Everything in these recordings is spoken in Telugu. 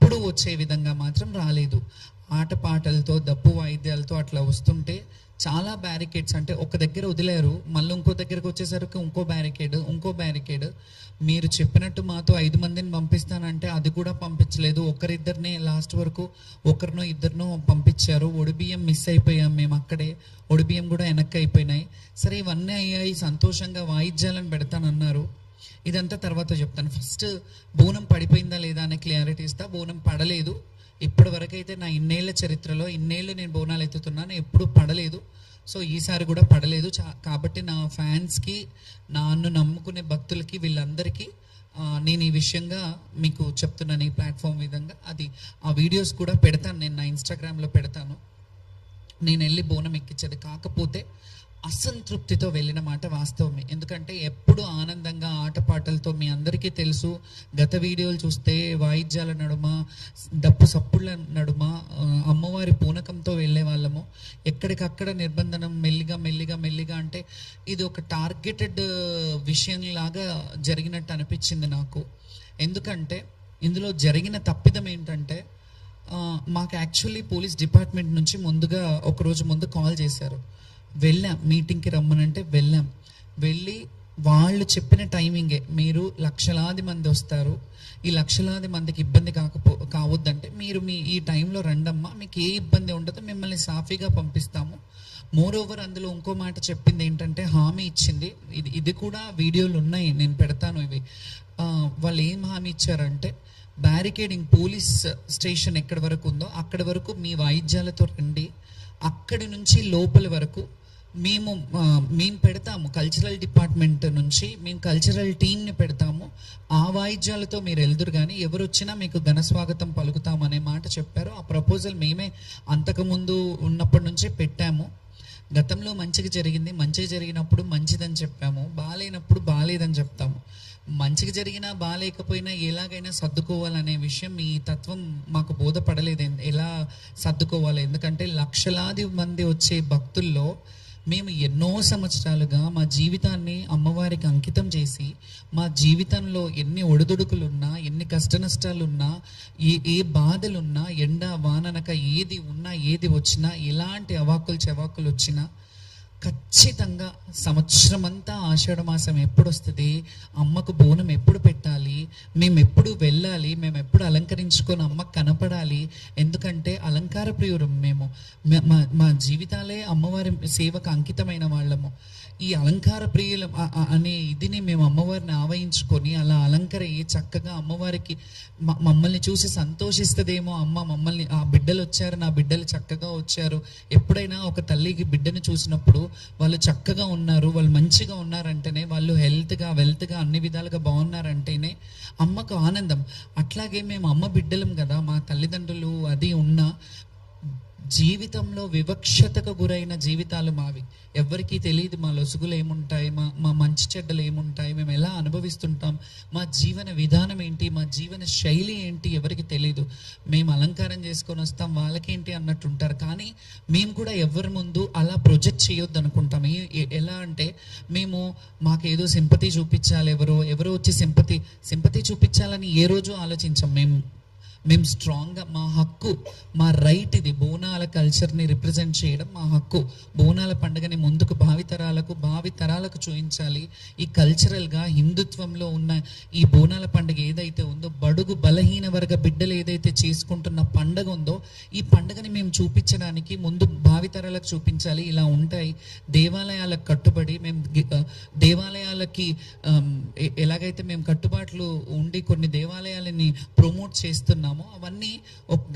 ఎప్పుడు వచ్చే విధంగా మాత్రం రాలేదు. ఆటపాటలతో డప్పు వాయిద్యాలతో అట్లా వస్తుంటే చాలా బ్యారికేడ్స్, అంటే ఒక దగ్గర వదిలేరు, మళ్ళీ ఇంకో దగ్గరకు వచ్చేసరికి ఇంకో బ్యారికేడ్. మీరు చెప్పినట్టు మాతో 5 మందిని పంపిస్తానంటే అది కూడా పంపించలేదు. ఒకరిద్దరిని లాస్ట్ వరకు ఒకరినో ఇద్దరినో పంపించారు. ఒడిబియ్యం మిస్ అయిపోయాం మేము అక్కడే, ఒడిబియ్యం కూడా వెనక్కి అయిపోయినాయి. సరే ఇవన్నీ అయ్యాయి, సంతోషంగా వాయిద్యాలను పెడతానన్నారు. ఇదంతా తర్వాత చెప్తాను. ఫస్ట్ బోనం పడిపోయిందా లేదా అనే క్లారిటీ ఇస్తా. బోనం పడలేదు. ఇప్పటి వరకు అయితే నా ఇన్నేళ్ల చరిత్రలో, ఇన్నేళ్ళు నేను బోనాలు ఎత్తుతున్నాను, ఎప్పుడు పడలేదు. సో ఈసారి కూడా పడలేదు. కాబట్టి నా ఫ్యాన్స్కి, నన్ను నమ్ముకునే భక్తులకి, వీళ్ళందరికీ నేను ఈ విషయంగా మీకు చెప్తున్నాను. ఈ ప్లాట్ఫామ్ విధంగా ఆ వీడియోస్ కూడా పెడతాను, నేను నా ఇన్స్టాగ్రామ్లో పెడతాను. నేను వెళ్ళి బోనం ఎక్కించేది, కాకపోతే అసంతృప్తితో వెళ్ళిన మాట వాస్తవమే. ఎందుకంటే ఎప్పుడు ఆనందంగా ఆటపాటలతో, మీ అందరికీ తెలుసు, గత వీడియోలు చూస్తే వాయిద్యాల నడుమ, డప్పు సప్పుళ్ళ నడుమ అమ్మవారి పూనకంతో వెళ్ళే వాళ్ళము. ఎక్కడికక్కడ నిర్బంధనం మెల్లిగా అంటే ఇది ఒక టార్గెటెడ్ విషయంలాగా జరిగినట్టు అనిపించింది నాకు. ఎందుకంటే ఇందులో జరిగిన తప్పిదం ఏంటంటే, మాకు యాక్చువల్లీ పోలీస్ డిపార్ట్మెంట్ నుంచి ముందుగా ఒకరోజు ముందు కాల్ చేశారు. వెళ్ళాం, మీటింగ్కి రమ్మనంటే వెళ్ళి వాళ్ళు చెప్పిన టైమింగే, మీరు లక్షలాది మంది వస్తారు, ఈ లక్షలాది మందికి ఇబ్బంది కావద్దంటే మీరు ఈ టైంలో రండమ్మా, మీకు ఏ ఇబ్బంది ఉండదు, మిమ్మల్ని సాఫీగా పంపిస్తాము. మోరోవర్ అందులో ఇంకో మాట చెప్పింది ఏంటంటే, హామీ ఇచ్చింది, ఇది కూడా వీడియోలు ఉన్నాయి, నేను పెడతాను ఇవి. వాళ్ళు ఏం హామీ ఇచ్చారంటే, బ్యారికేడింగ్ పోలీస్ స్టేషన్ ఎక్కడి వరకు ఉందో అక్కడి వరకు మీ వాయిద్యాలతో రండి, అక్కడి నుంచి లోపల వరకు మేము పెడతాము. కల్చరల్ డిపార్ట్మెంట్ నుంచి మేము కల్చరల్ టీమ్ని పెడతాము, ఆ వాయిద్యాలతో మీరు వెళ్దురు, కానీ ఎవరు వచ్చినా మీకు ఘన స్వాగతం పలుకుతాము అనే మాట చెప్పారు. ఆ ప్రపోజల్ మేమే అంతకుముందు ఉన్నప్పటి నుంచే పెట్టాము. గతంలో మంచిగా జరిగినప్పుడు మంచిదని చెప్పాము, బాగాలేనప్పుడు బాగాలేదని చెప్తాము. మంచిగా జరిగినా బాగాలేకపోయినా ఎలాగైనా సర్దుకోవాలనే విషయం మీ తత్వం మాకు బోధపడలేదు, ఎలా సర్దుకోవాలి. ఎందుకంటే లక్షలాది మంది వచ్చే భక్తుల్లో మేము ఎన్నో సంవత్సరాలుగా మా జీవితాన్ని అమ్మవారికి అంకితం చేసి, మా జీవితంలో ఎన్ని ఒడిదుడుకులున్నా, ఎన్ని కష్ట నష్టాలున్నా, ఏ బాధలున్నా, ఎండ వాననక ఏది ఉన్నా, ఏది వచ్చినా, ఎలాంటి అవాకులు చెవాకులు వచ్చినా ఖచ్చితంగా సంవత్సరం అంతా ఆషాఢ మాసం ఎప్పుడు వస్తుంది, అమ్మకు బోనం ఎప్పుడు పెట్టాలి, మేము ఎప్పుడు వెళ్ళాలి, మేము ఎప్పుడు అలంకరించుకొని అమ్మకు కనపడాలి. ఎందుకంటే అలంకార ప్రియురం మేము, మా జీవితాలే అమ్మవారి సేవకు అంకితమైన వాళ్ళము. ఈ అలంకార ప్రియులం అనే ఇదిని మేము అమ్మవారిని ఆవహించుకొని అలా అలంకరయ్యి చక్కగా అమ్మవారికి మమ్మల్ని చూసి సంతోషిస్తుందేమో, అమ్మ మమ్మల్ని, ఆ బిడ్డలు వచ్చారు, నా బిడ్డలు చక్కగా వచ్చారు. ఎప్పుడైనా ఒక తల్లికి బిడ్డను చూసినప్పుడు వాళ్ళు చక్కగా ఉన్నారు, వాళ్ళు మంచిగా ఉన్నారంటేనే, వాళ్ళు హెల్త్గా వెల్త్గా అన్ని విధాలుగా బాగున్నారంటేనే అమ్మకు ఆనందం. అట్లాగే మేము అమ్మ బిడ్డలం కదా, మా తల్లిదండ్రులు అది ఉన్నా జీవితంలో వివక్షతకు గురైన జీవితాలు మావి. ఎవరికీ తెలియదు మా లొసుగులు ఏముంటాయి, మా మంచి చెడ్డలు ఏముంటాయి, మేము ఎలా అనుభవిస్తుంటాం, మా జీవన విధానం ఏంటి, మా జీవన శైలి ఏంటి ఎవరికి తెలియదు. మేము అలంకారం చేసుకొని వస్తాం, వాళ్ళకేంటి అన్నట్టు ఉంటారు. కానీ మేము కూడా ఎవరి ముందు అలా ప్రొజెక్ట్ చేయొద్దు అనుకుంటాం. ఎలా అంటే, మాకేదో సింపతి చూపించాలి, ఎవరో వచ్చి సింపతి చూపించాలని ఏ రోజు ఆలోచించాం. మేము స్ట్రాంగ్గా, మా హక్కు, మా రైట్ ఇది, బోనాల కల్చర్ని రిప్రజెంట్ చేయడం మా హక్కు. బోనాల పండుగని ముందుకు భావితరాలకు చూపించాలి. ఈ కల్చరల్గా హిందుత్వంలో ఉన్న ఈ బోనాల పండుగ ఏదైతే ఉందో, బడుగు బలహీన వర్గ బిడ్డలు ఏదైతే చేసుకుంటున్న పండుగ ఉందో, ఈ పండుగని మేము చూపించడానికి ముందు భావితరాలకు చూపించాలి. ఇలా ఉంటాయి దేవాలయాలకు కట్టుబడి, మేము దేవాలయాలకి ఎలాగైతే మేము కట్టుబాట్లు ఉండి కొన్ని దేవాలయాలని ప్రమోట్ చేస్తున్నాము, అవన్నీ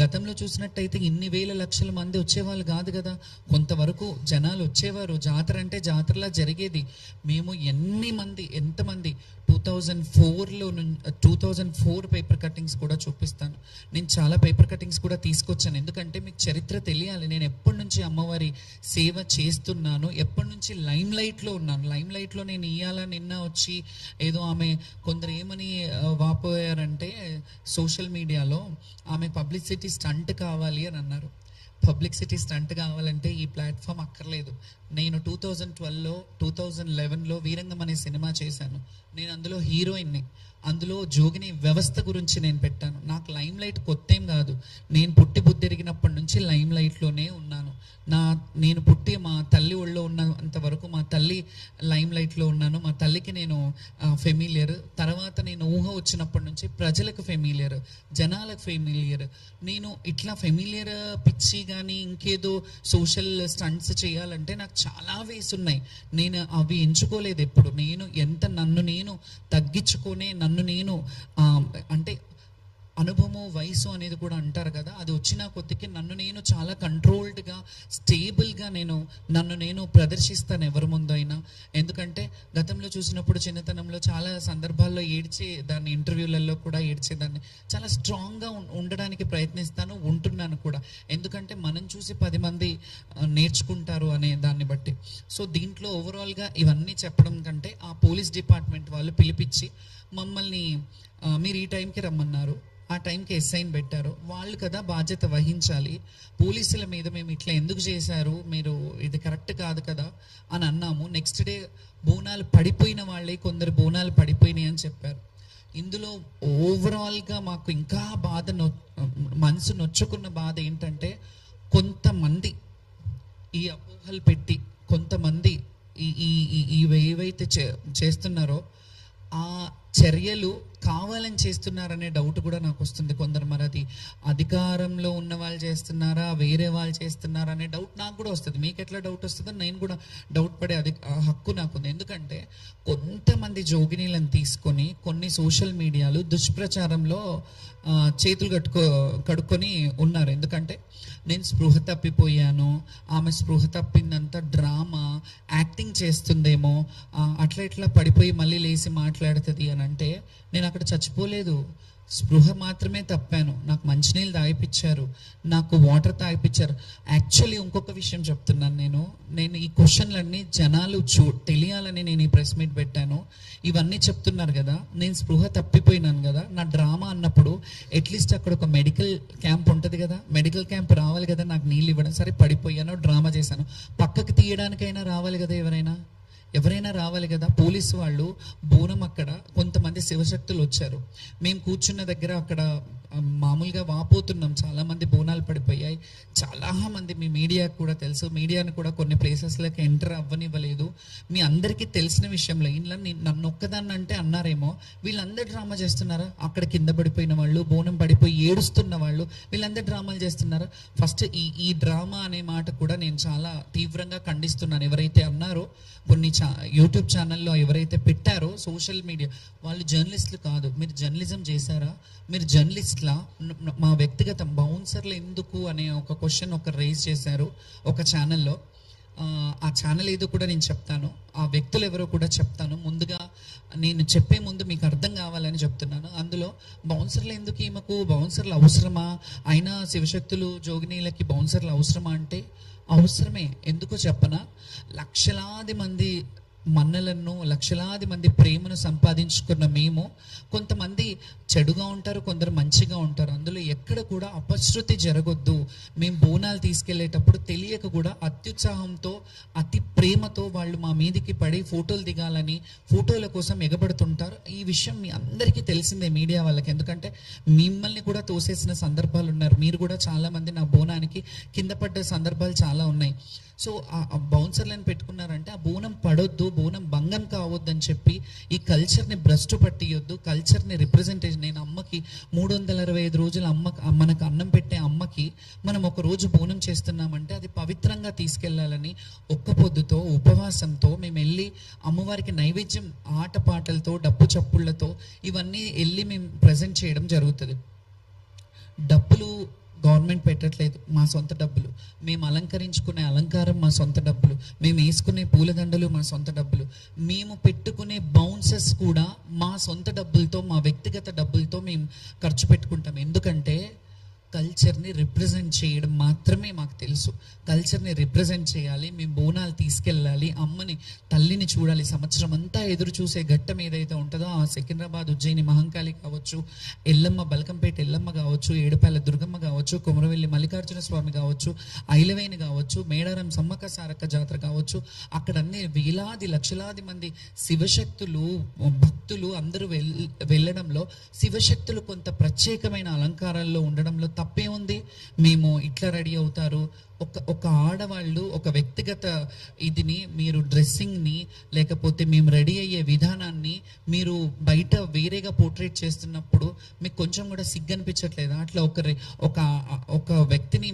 గతంలో చూసినట్టయితే ఇన్ని వేల లక్షల మంది వచ్చేవాళ్ళు కాదు కదా. కొంతవరకు జనాలు వచ్చేవారు, జాతర అంటే జాతరలా జరిగేది. మేము ఎంతమంది 2004 పేపర్ కటింగ్స్ కూడా చూపిస్తాను. నేను చాలా పేపర్ కటింగ్స్ కూడా తీసుకొచ్చాను, ఎందుకంటే మీకు చరిత్ర తెలియాలి. నేను ఎప్పటి నుంచి అమ్మవారి సేవ చేస్తున్నాను, ఎప్పటి నుంచి లైమ్ లైట్లో ఉన్నాను. లైమ్ లైట్లో నేను నిన్న వచ్చి ఏదో కొందరు ఏమని వాపోయారంటే సోషల్ మీడియాలో, ఆమె పబ్లిసిటీ స్టంట్ కావాలి అని అన్నారు. పబ్లిసిటీ స్టంట్ కావాలంటే ఈ ప్లాట్ఫామ్ అక్కర్లేదు. నేను 2012లో 2011లో వీరంగం అనే సినిమా చేశాను. నేను అందులో హీరోయిన్ని. అందులో జోగిని వ్యవస్థ గురించి నేను పెట్టాను. నాకు లైమ్ లైట్ కొత్త ఏం కాదు. నేను పుట్టి బుద్ధిరిగినప్పటి నుంచి లైమ్ లైట్లోనే ఉన్నాను. నేను పుట్టి మా తల్లి ఒళ్ళో ఉన్నంత వరకు మా తల్లి లైమ్ లైట్లో ఉన్నాను. మా తల్లికి నేను ఫెమిలియర్. తర్వాత నేను ఊహ వచ్చినప్పటి నుంచి ప్రజలకు ఫెమిలియర్, జనాలకు ఫెమిలియర్. నేను ఇట్లా ఫెమిలియర్ పిచ్చి కానీ ఇంకేదో సోషల్ స్టంట్స్ చేయాలంటే నాకు చాలా వేస్ ఉన్నాయి. నేను అవి ఎంచుకోలేదు ఎప్పుడు. నన్ను నేను తగ్గించుకొని నన్ను నేను అంటే అనుభవము వయసు అనేది కూడా అంటారు కదా, అది వచ్చిన కొద్దికి నన్ను నేను చాలా కంట్రోల్డ్గా స్టేబుల్గా నన్ను నేను ప్రదర్శిస్తాను ఎవరి ముందు అయినా. ఎందుకంటే గతంలో చూసినప్పుడు చిన్నతనంలో చాలా సందర్భాల్లో ఏడ్చేదాన్ని, ఇంటర్వ్యూలలో కూడా ఏడ్చేదాన్ని. చాలా స్ట్రాంగ్గా ఉండడానికి ప్రయత్నిస్తాను, ఉంటున్నాను కూడా. ఎందుకంటే మనం చూసి 10 మంది నేర్చుకుంటారు అనే దాన్ని బట్టి. సో దీంట్లో ఓవరాల్గా ఇవన్నీ చెప్పడం కంటే ఆ పోలీస్ డిపార్ట్మెంట్ వాళ్ళు పిలిపించి మమ్మల్ని మీరు ఈ టైంకి రమ్మన్నారు, ఆ టైంకి ఎస్ఐని పెట్టారు, వాళ్ళు కదా బాధ్యత వహించాలి. పోలీసుల మీద మేము ఇట్లా ఎందుకు చేశారు, మీరు ఇది కరెక్ట్ కాదు కదా అని అన్నాము. నెక్స్ట్ డే బోనాలు పడిపోయిన వాళ్ళే కొందరు బోనాలు పడిపోయినాయి అని చెప్పారు. ఇందులో ఓవరాల్గా మాకు ఇంకా మనసు నొచ్చుకున్న బాధ ఏంటంటే, కొంతమంది ఈ అపోహలు పెట్టి కొంతమంది ఏవైతే చేస్తున్నారో ఆ చర్యలు కావాలని చేస్తున్నారనే డౌట్ కూడా నాకు వస్తుంది. కొందరు మరి అది అధికారంలో ఉన్న వాళ్ళు చేస్తున్నారా, వేరే వాళ్ళు చేస్తున్నారా అనే డౌట్ నాకు కూడా వస్తుంది. మీకు ఎట్లా డౌట్ వస్తుందో నేను కూడా డౌట్ పడే హక్కు నాకుంది. ఎందుకంటే కొంతమంది జోగినీలను తీసుకొని కొన్ని సోషల్ మీడియాలు దుష్ప్రచారంలో చేతులు కడుక్కొని ఉన్నారు. ఎందుకంటే నేను స్పృహ తప్పిపోయాను, ఆమె స్పృహ తప్పిందంతా డ్రామా, యాక్టింగ్ చేస్తుందేమో, అట్లా ఇట్లా పడిపోయి మళ్ళీ లేచి మాట్లాడుతుంది అని అంటే, నేను అక్కడ చచ్చిపోలేదు, స్పృహ మాత్రమే తప్పాను. నాకు మంచినీళ్ళు తాగిపించారు, నాకు వాటర్ తాగిపించారు. యాక్చువల్లీ ఇంకొక విషయం చెప్తున్నాను. నేను ఈ క్వశ్చన్లన్నీ జనాలు తెలియాలని నేను ఈ ప్రెస్ మీట్ పెట్టాను. ఇవన్నీ చెప్తున్నారు కదా, నేను స్పృహ తప్పిపోయినాను కదా, నా డ్రామా అన్నప్పుడు అట్లీస్ట్ అక్కడ ఒక మెడికల్ క్యాంప్ ఉంటుంది కదా, మెడికల్ క్యాంప్ రావాలి కదా నాకు నీళ్ళు ఇవ్వడం. సరే పడిపోయాను, డ్రామా చేశాను, పక్కకి తీయడానికైనా రావాలి కదా, ఎవరైనా రావాలి కదా. పోలీసు వాళ్ళు బోనం అక్కడ కొంతమంది శివశక్తులు వచ్చారు. మేము కూర్చున్న దగ్గర అక్కడ మామూలుగా వాపోతున్నాం, చాలామంది బోనాలు పడిపోయాయి. చాలామంది మీ మీడియాకు కూడా తెలుసు, మీడియాను కూడా కొన్ని ప్లేసెస్లోకి ఎంటర్ అవ్వనివ్వలేదు. మీ అందరికీ తెలిసిన విషయంలో ఇంట్లో నన్ను ఒక్కదాన్ని అంటే అన్నారేమో, వీళ్ళందరూ డ్రామా చేస్తున్నారా, అక్కడ కింద పడిపోయిన వాళ్ళు, బోనం పడిపోయి ఏడుస్తున్న వాళ్ళు, వీళ్ళందరూ డ్రామాలు చేస్తున్నారా. ఫస్ట్ ఈ డ్రామా అనే మాట కూడా నేను చాలా తీవ్రంగా ఖండిస్తున్నాను. ఎవరైతే అన్నారో, కొన్ని యూట్యూబ్ ఛానల్లో ఎవరైతే పెట్టారో సోషల్ మీడియా వాళ్ళు జర్నలిస్టులు కాదు. మీరు జర్నలిజం చేశారా, మీరు జర్నలిస్ట్లా? మా వ్యక్తిగతం బౌన్సర్లు ఎందుకు అనే ఒక క్వశ్చన్ రేజ్ చేశారు ఒక ఛానల్లో. ఆ ఛానల్ ఏదో కూడా నేను చెప్తాను, ఆ వ్యక్తులు ఎవరో కూడా చెప్తాను. ముందుగా నేను చెప్పే ముందు మీకు అర్థం కావాలని చెప్తున్నాను. అందులో బౌన్సర్లు ఎందుకు, ఈమెకు బౌన్సర్లు అవసరమా, అయినా శివశక్తులు జోగినీలకి బౌన్సర్లు అవసరమా అంటే అవసరమే. ఎందుకో చెప్పనా, లక్షలాది మంది మన్నలను, లక్షలాది మంది ప్రేమను సంపాదించుకున్న మేము, కొంతమంది చెడుగా ఉంటారు, కొందరు మంచిగా ఉంటారు. అందులో ఎక్కడ కూడా అపశృతి జరగొద్దు. మేము బోనాలు తీసుకెళ్లేటప్పుడు తెలియక కూడా అత్యుత్సాహంతో, అతి ప్రేమతో వాళ్ళు మా మీదికి పడి ఫోటోలు దిగాలని, ఫోటోల కోసం ఎగబడుతుంటారు. ఈ విషయం మీ అందరికీ తెలిసిందే, మీడియా వాళ్ళకి. ఎందుకంటే మిమ్మల్ని కూడా తోసేసిన సందర్భాలు ఉన్నారు. మీరు కూడా చాలామంది నా బోనానికి కింద పడ్డ సందర్భాలు చాలా ఉన్నాయి. సో ఆ బౌన్సర్లను పెట్టుకున్నారంటే ఆ బోనం పడొద్దు, బోనం భంగం కావద్దని చెప్పి ఈ కల్చర్ని భ్రష్టు పట్టియొద్దు, కల్చర్ని రిప్రజెంటేషన్. నేను అమ్మకి 365 రోజులు మనకు అన్నం పెట్టే అమ్మకి మనం ఒక రోజు బోనం చేస్తున్నామంటే అది పవిత్రంగా తీసుకెళ్లాలని ఒక్క పొద్దుతో, ఉపవాసంతో మేము వెళ్ళి అమ్మవారికి నైవేద్యం ఆటపాటలతో, డప్పు చప్పుళ్లతో ఇవన్నీ వెళ్ళి మేము ప్రజెంట్ చేయడం జరుగుతుంది. డబ్బులు గవర్నమెంట్ పెట్టట్లేదు, మా సొంత డబ్బులు. మేము అలంకరించుకునే అలంకారం మా సొంత డబ్బులు, మేము వేసుకునే పూలదండలు మా సొంత డబ్బులు, మేము పెట్టుకునే బౌన్సెస్ కూడా మా సొంత డబ్బులతో, మా వ్యక్తిగత డబ్బులతో మేము ఖర్చు పెట్టుకుంటాం. ఎందుకంటే కల్చర్ని రిప్రజెంట్ చేయడం మాత్రమే మాకు తెలుసు. కల్చర్ని రిప్రజెంట్ చేయాలి, మేము బోనాలు తీసుకెళ్ళాలి, అమ్మని, తల్లిని చూడాలి. సంవత్సరం అంతా ఎదురు చూసే ఘట్టం ఏదైతే ఉంటుందో, ఆ సికింద్రాబాద్, ఉజ్జయిని మహంకాళి కావచ్చు, ఎల్లమ్మ, బల్కంపేట ఎల్లమ్మ కావచ్చు, కావచ్చు, ఏడుపాయల దుర్గమ్మ కావచ్చు, కొమరవెల్లి మల్లికార్జున స్వామి కావచ్చు, ఐలవేణి కావచ్చు, మేడారం సమ్మక్క సారక్క జాతర కావచ్చు, అక్కడ అన్ని వేలాది లక్షలాది మంది శివశక్తులు భక్తులు అందరూ వెళ్ళడంలో శివశక్తులు కొంత ప్రత్యేకమైన అలంకారాల్లో ఉండడంలో తప్పే ఉంది. మేము ఇట్లా రెడీ అవుతారు, ఒక ఆడవాళ్ళు ఒక వ్యక్తిగత ఇదిని మీరు డ్రెస్సింగ్ని లేకపోతే మేము రెడీ అయ్యే విధానాన్ని మీరు బయట వేరేగా పోర్ట్రేట్ చేస్తున్నప్పుడు మీకు కొంచెం కూడా సిగ్గు అనిపించట్లేదా? అట్లా ఒక వ్యక్తిని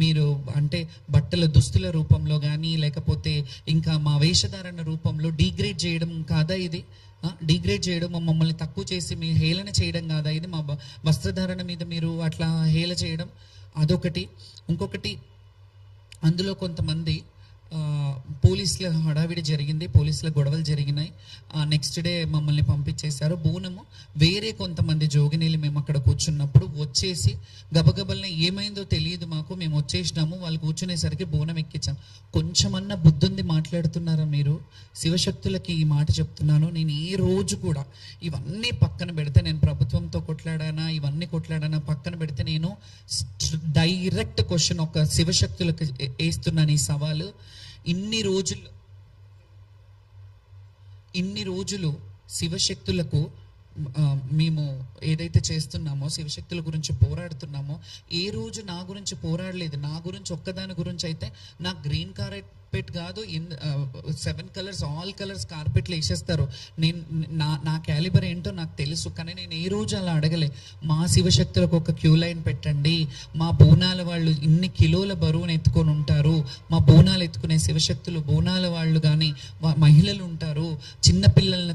మీరు అంటే బట్టల దుస్తుల రూపంలో కానీ లేకపోతే ఇంకా మా వేషధారణ రూపంలో డీగ్రేడ్ చేయడం కాదా ఇది? డిగ్రేడ్ చేయడం, మమ్మల్ని తక్కువ చేసి మీ హేళన చేయడం కాదా ఇది? మా వస్త్రధారణ మీద మీరు అట్లా హేళ చేయడం అదొకటి. ఇంకొకటి, అందులో కొంతమంది పోలీసుల హడావిడి జరిగింది, పోలీసుల గొడవలు జరిగినాయి. నెక్స్ట్ డే మమ్మల్ని పంపించేశారు. బోనము వేరే కొంతమంది జోగినీళ్ళు మేము అక్కడ కూర్చున్నప్పుడు వచ్చేసి గబగబల్ని ఏమైందో తెలియదు మాకు, మేము వచ్చేసినాము, వాళ్ళు కూర్చునేసరికి బోనం ఎక్కించాం. కొంచెమన్నా బుద్ధుంది మాట్లాడుతున్నారా మీరు? శివశక్తులకి ఈ మాట చెప్తున్నాను. నేను ఏ రోజు కూడా ఇవన్నీ పక్కన పెడితే, నేను ప్రభుత్వంతో కొట్లాడానా ఇవన్నీ కొట్లాడానా పక్కన పెడితే, నేను డైరెక్ట్ క్వశ్చన్ ఒక శివశక్తులకు వేస్తున్నాను ఈ సవాలు. ఇన్ని రోజులు శివశక్తులకు మేము ఏదైతే చేస్తున్నామో, శివశక్తుల గురించి పోరాడుతున్నామో, ఏ రోజు నా గురించి పోరాడలేదు. నా గురించి ఒక్కదాని గురించి అయితే నాకు గ్రీన్ కార్పెట్ కాదు, 7 కలర్స్ ఆల్ కలర్స్ కార్పెట్లు వేసేస్తారు. నా క్యాలిబర్ ఏంటో నాకు తెలుసు. కానీ నేను ఏ రోజు అలా అడగలే, మా శివశక్తులకు ఒక క్యూ లైన్ పెట్టండి, మా బోనాల వాళ్ళు ఇన్ని కిలోల బరువును ఎత్తుకొని ఉంటారు, మా బోనాలు ఎత్తుకునే శివశక్తులు బోనాల వాళ్ళు కానీ మహిళలు ఉంటారు, చిన్నపిల్లలతో